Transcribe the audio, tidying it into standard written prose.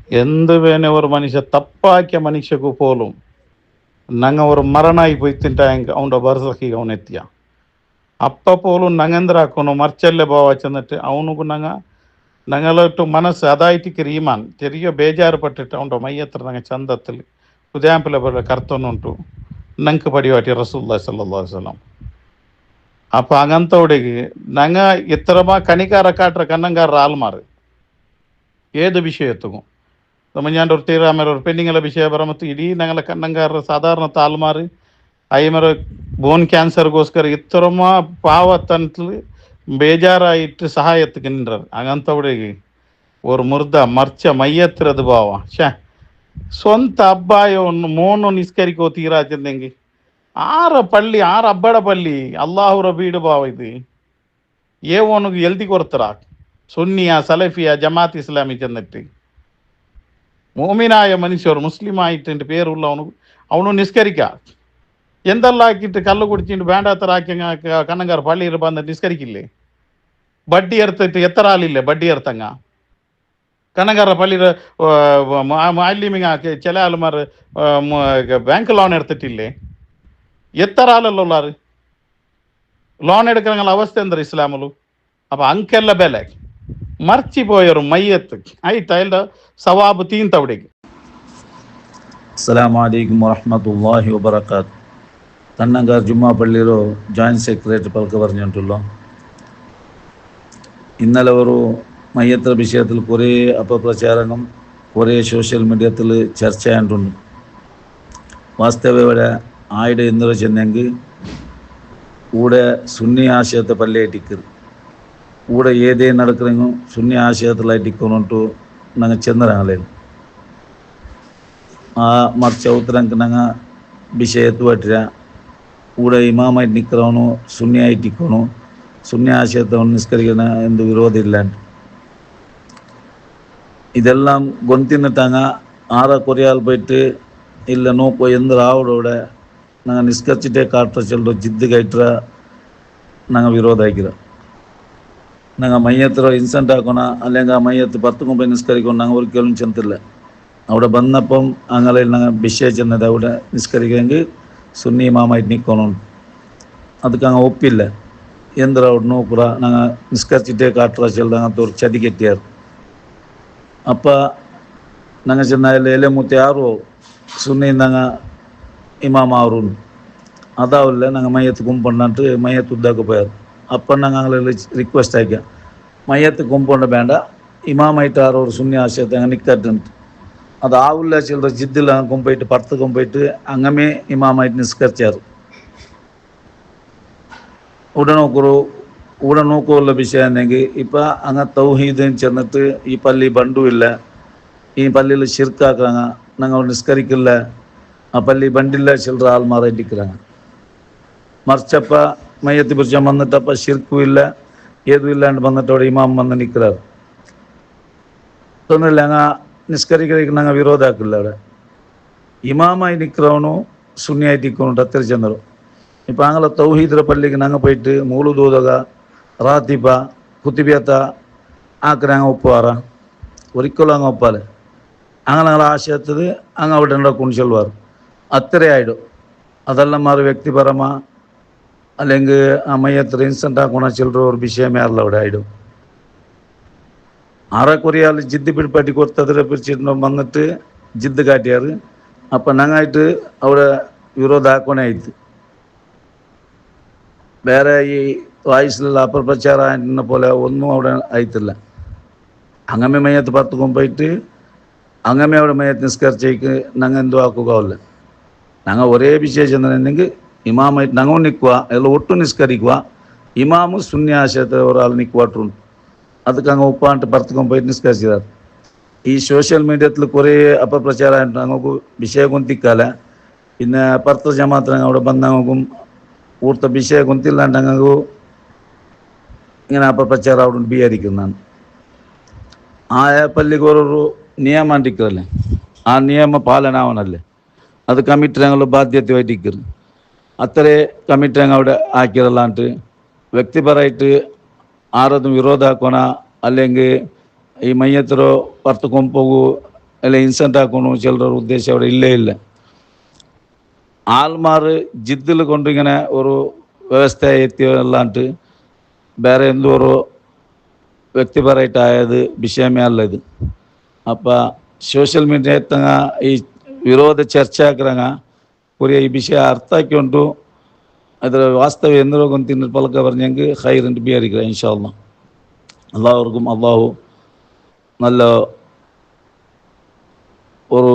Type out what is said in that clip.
എന്ത് വേണേ ഒരു മനുഷ്യ തപ്പാക്കിയ മനുഷ്യക്ക് പോലും ഞങ്ങ ഒരു മരണായി പോയി തിಂಟಾಂಗ ಅವನ ಬರ್ಸಕಿಗೆ ಅವನೆತ್ತಿಯ ಅಪ್ಪ ಪೋಲು ನಂಗಂದ್ರಾಕೋನು ಮರ್ಚಲ್ಲೇ ಬಾವ ಚೆന്നിട്ട് ಅವನಿಗೂ ഞങ്ങളിട്ട് മനസ്സ് അതായിട്ട് റീമാൻ ചെറിയ ബേജാറ് പട്ടിട്ട് ഉണ്ടോ മയ്യത്ര ഞങ്ങൾ ചന്തത്തിൽ ഉദയാമ്പിലെ പോലെ കറുത്തൊന്നുണ്ടു ഞങ്ങൾക്ക് പടിവാട്ടി റസൂലുള്ളാഹി സ്വല്ലല്ലാഹു അലൈഹി വസല്ലം. അപ്പം അങ്ങനത്തോടെಗೆ ഞങ്ങ ഇത്രമാ കണിക്കാര കാട്ടರ ಕನ್ನಂಗಾರ ಆಲ್ಮಾರು ഏത് ವಿಷಯത്തുಗೂ ഞാൻ ഒരു തീരാമര ഒരു പെണ്ണിങ്ങളെ ವಿಷಯ ಬರ ಮತ್ತು ಇಡೀ ഞങ്ങളെ ಕನ್ನಂಗಾರರ ಸಾಧಾರಣ ತಾಲ್ಮಾರು ಐಮರ ಬೋನ್ ಕ್ಯಾನ್ಸರ್ಗೋಸ್ಕರ ಇತ್ತರಮ ಪಾವತ್ತಂತಲು ಬೇಜಾರಾಯಿಟ್ಟು ಸಹಾಯத்துக்கு நின்றார். അങ്ങനത്തവിടേക്ക് ஒரு ಮುರ್ದ ಮರ್ಚ ಮೈಯತ್ತಿರದು ಭಾವ ಸ್ವಂತ ಅಬ್ಬಾಯ ಒಂದು ಮೋನು ನಿಸ್ಕರಿಕೋ ತೀರಾಚಂದೆಂಗೆ ಆರ ಪಳ್ಳಿ ಆರ ಅಬ್ಬಡ ಪಳ್ಳಿ ಅಲ್ಲಾಹುರ ಬೀಡು ಭಾವ ಇದು ഏവോനുക്ക് എഴുതി കൊടുത്തറ സുന്നിയ സലഫിയ ജമാഅത്ത് ഇസ്ലാമി ചെന്നിട്ട് മോമിനായ മനുഷ്യർ മുസ്ലിം ആയിട്ട് പേരുള്ള അവನು നിസ്കരിക്കാം എന്തെല്ലാം ആക്കിയിട്ട് കള്ളു കുടിച്ചിട്ട് വേണ്ടാത്തരാക്കി കണ്ണങ്കാർ പള്ളിയിൽ ಬಂದು നിസ്കരിക്കില്ലേ? ಬಡ್ಡಿ ಎರ್ತಿಟ್ಟು ಎತ್ತರ ಆಲಿಲ್ಲ ಬಡ್ಡಿ ಎರ್ತಂಗ ಕಣ್ಣಂಗಾರ ಪಳ್ಳಿರ ಮಾಲಿಮಿಂಗ ചില ആൾമാർ ബാങ്ക് ലോൺ എടുത്തിട്ടില്ലേ? എത്ര ആളല്ലുള്ളാറ് ലോൺ എടുക്കുന്ന അവസ്ഥ എന്താ ഇസ്ലാമിലു? അപ്പം ಅಂಕೆಲ್ಲ ಬೆಲೆ ಮರ್ಚಿపోయారు ಮೈಯತ್ತು ಆಯ್ತು ಅಲ್ಲ ಸವಾಬು ತೀಂತವಡಿಗೆ. ಅಸ್ಸಲಾಮು ಅಲೈಕುಂ ವರಹ್ಮತುಲ್ಲಾಹಿ ವಬರಕಾತ್. കണ്ണങ്കാർ ജുമാ പള്ളിയിലോ ജോയിൻറ്റ് സെക്രട്ടറി പലക്ക് പറഞ്ഞിട്ടുള്ളൂ. ഇന്നലെ ഒരു മയ്യത്ര വിഷയത്തിൽ കുറേ അപപ്രചാരങ്ങളും കുറേ സോഷ്യൽ മീഡിയത്തിൽ ചർച്ച ചെയ്യാനുണ്ട്. വാസ്തവ ഇവിടെ ആയിടെ എന്ന് ചെന്നെങ്കിൽ കൂടെ സുന്നി ആശയത്തെ പള്ളിയായിട്ടിക്കർ കൂടെ ഏതേ നടക്കുന്നെങ്കിൽ സുന്നി ആശയത്തിലായിട്ടിക്കൊണ്ടിട്ട് ഞങ്ങൾ ചെന്നറാങ്ങളേ ആ മറിച്ച ഉത്തരക്ക് ഞങ്ങൾ വിഷയത്ത് പറ്റില്ല കൂടെ ഇമാമായിട്ട് നിൽക്കണോ സുന്നിയായിട്ടിക്കണോ സുന്നി ആശയത്തെ നിസ്കരിക്കണ എന്ത് വിരോധം ഇല്ലാണ്ട് ഇതെല്ലാം ഗൊന്തിന്നിട്ടാങ്ങ ആറ കൊറിയാൽ പോയിട്ട് ಇಲ್ಲ ನೋಕೋ ಎಂದು ರಾವಡೋಡೆ ನಂಗೆ ನಿಸ್ಕರ್ಚಿಟ್ಟೆ ಕಾಟ್ರ ಚೆಲ್ಲೋ ಜಿದ್ದು ಕೈಟ್ರ ನಂಗೆ ವಿರೋಧ ಆಗಿರ ನಂಗೆ ಮೈಯತ್ರ ಇನ್ಸೆಂಟ್ ಹಾಕೋಣ അല്ലെങ്കിൽ മയ്യത്ത് 10 മുമ്പ് നിസ്കരിക്കണം ഞങ്ങൾ ഒരിക്കലും ചെന്നില്ല. അവിടെ വന്നപ്പം അങ്ങനെ ഞങ്ങൾ വിഷയ ചെന്നത് അവിടെ നിസ്കരിക്കുമെങ്കിൽ സുന്നി ഇമാമായിട്ട് നിൽക്കണം. ಅದಕ್ಕೆ അങ്ങ് ഒപ്പില്ല. എന്തിനാ അവിടെ നോക്കുക ഞങ്ങൾ നിസ്കരിച്ചിട്ടേ കാട്ര ചെല്ലു അങ്ങനത്തെ ഒരു ചതി കെട്ടിയാർ. അപ്പം ഞങ്ങൾ ചെന്നാൽ എಲೆ മൂത്തി ആറോ ಸುನ್ನಿ ನಂಗೆ ಇಮಾಮ್ ಅವರು ಅದಾವಲ್ಲ ನಂಗೆ ಮೈಯತ್ತು ಗುಂಪುಂಡು ಮೈಯತ್ತು ಉದ್ದಾಕ போயார். அப்போ நாங்கள் அங்கே ரிக்வெஸ்ட் ஆகிக்க மையத்து கும்பொண்ட வேண்டாம் இமாம் ஆயிட்டார் ஒரு சுன்னி ஆசியத்தை அங்கே நிற்காட்டுன்ட்டு அது ஆவுள்ள சில்லற ஜித்தில் கும்பிட்டு 10 கும்பிட்டு அங்கமே இமாம் ஆயிட்டு நிஸ்கரிச்சார். ഉടനോക്കുള്ള വിഷയം എന്നെങ്കിൽ ഇപ്പം അങ്ങ് തൗഹീദിന് ചെന്നിട്ട് ഈ പള്ളി ബണ്ടും ഇല്ല ഈ പള്ളിയിൽ ഷിർക്കാക്കാങ്ങ ഞങ്ങൾ നിസ്കരിക്കില്ല ആ പള്ളി ബണ്ടില്ല ചില്ലറ ആൾമാറായിട്ടിരിക്கிறாங்க. മറിച്ചപ്പ മയ്യത്ത് പിടിച്ചാൽ വന്നിട്ടപ്പ ഷിർക്കും ഇല്ല ഏതും ഇല്ലാണ്ട് വന്നിട്ട് അവിടെ ഇമാം വന്ന് നിൽக்கிறார். ತೊಂದರೆ ಹಂಗ ನಿಸ್ಕರಿಕರಿಗೆ ನಂಗೆ ವಿರೋಧ ಹಾಕಿಲ್ಲ. അവിടെ ഇമാമായി നിൽக்கிறவனும் സുന്നിയായിട്ട് നിൽக்கணும் അത്ര ചെന്നರು. ഇപ്പം അങ്ങനെ തൗഹീദ് പള്ളിക്ക് ഞങ്ങൾ പോയിട്ട് മൂളുദ് ഓതുക റാത്തിബ കുത്തിബിയത്ത ആക്കുறாங்க ഒപ്പുവാറ ഒരിക്കലും അങ്ങ് ഒപ്പാല് അങ്ങനെ ഞങ്ങൾ ആശയത്തത് അങ്ങ് അവിടെ ഉണ്ടാക്കുമെന്ന് ചൊല്ലുവാർ. അത്രേ ആയിടും. അതെല്ലാം മാറി വ്യക്തിപരമാ അല്ലെങ്കിൽ അമ്മയത്ര ഇൻസെൻ്റ് ആക്കണ ചില്ലറ ഒരു വിഷയമേ അല്ല അവിടെ ആയിടും. ആറെക്കുറിയാൽ ജിദ്ദ് പിടിപ്പാട്ടി കൊടുത്തതിനെ പിടിച്ചിട്ട് വന്നിട്ട് ജിദ്ദ് കാട്ടിയാറ്. അപ്പം ഞങ്ങളായിട്ട് അവിടെ വിരോധം ആക്കണായിട്ട് വേറെ ഈ വായിസിലുള്ള അപപ്രചാരം പോലെ ഒന്നും അവിടെ ആയിട്ടില്ല. അങ്ങനെ മയ്യത്ത് 10 കൊമ്പോയിട്ട് അങ്ങനെ അവിടെ മയ്യത്ത് നിസ്കരിച്ചേക്ക് ഞങ്ങൾ എന്തോ ആക്കുകയല്ല. ഞങ്ങൾ ഒരേ വിഷയം ചെന്നെങ്കിൽ ഇമാമായിട്ട് ഞങ്ങൾ നിൽക്കുക എല്ലാം ഒട്ടും നിസ്കരിക്കുക ഇമാമു സുന്നി ആശയത്തെ ഒരാൾ നിൽക്കുവാട്ടുണ്ട്. അതൊക്കെ അങ്ങ് ഒപ്പാണ്ട് 10 കൊമ്പോയിട്ട് നിസ്കരിച്ചതാണ്. ഈ സോഷ്യൽ മീഡിയത്തിൽ കുറേ അപപ്രചാരമായിട്ട് ഞങ്ങൾക്ക് വിഷയം കൊന്തിക്കാല പിന്നെ 10 ജമാഅത്തിന് അവിടെ ಬಂದು ഞങ്ങൾക്കും ಊರ್ತ ವಿಷಯ ಗೊತ್ತಿಲ್ಲ ഞങ്ങൾക്ക് ഇങ്ങനെ അപപ്രചാരം അവിടെ ബിയാരിക്കുന്നതാണ്. ആ പള്ളിക്ക് ഒരു നിയമം ഇരിക്കല്ലേ ആ നിയമ പാലന ആവണല്ലേ അത് കമ്മിറ്റി ഞങ്ങൾ ബാധ്യതയായിട്ട് ഇരിക്കരുത്. അത്രേ കമ്മിറ്റി ഞങ്ങൾ അവിടെ ആക്കിയതല്ലാണ്ട് വ്യക്തിപരമായിട്ട് ആരതും വിരോധ ആക്കണ അല്ലെങ്കിൽ ഈ മയ്യത്തരോ 10 കൊമ്പോകു അല്ല ഇൻസെൻ്റ് ആക്കണോ ചിലർ ഉദ്ദേശം അവിടെ ഇല്ലേ ഇല്ല. ആൾമാർ ജിദ്ദിൽ കൊണ്ടിങ്ങനെ ഒരു വ്യവസ്ഥ എത്തിയല്ലാണ്ട് ಬೇರೆ എന്തോ ഒരു വ്യക്തിപരമായിട്ടായത് വിഷയമേ അല്ല ഇത്. അപ്പം ಸೋಷಿಯಲ್ ಮೀಡಿಯಾ ಎತ್ತಂಗ ಈ ವಿರೋಧ ಚರ್ಚೆ ಹಾಕ್ರಂಗ ಪೂರಿ ಈ ವಿಷಯ ಅರ್ಥ ಹಾಕೊಂಡು ಅದರ ವಾಸ್ತವ ಎಂದರೋ ಗೊಂತಿನ ಪಲಕ പറഞ്ഞെങ്കിൽ ഹൈറിൻ്റെ ബിയാരിക്കുക ഇൻഷാ അല്ലാഹ്. എല്ലാവർക്കും അള്ളാഹു നല്ല ഒരു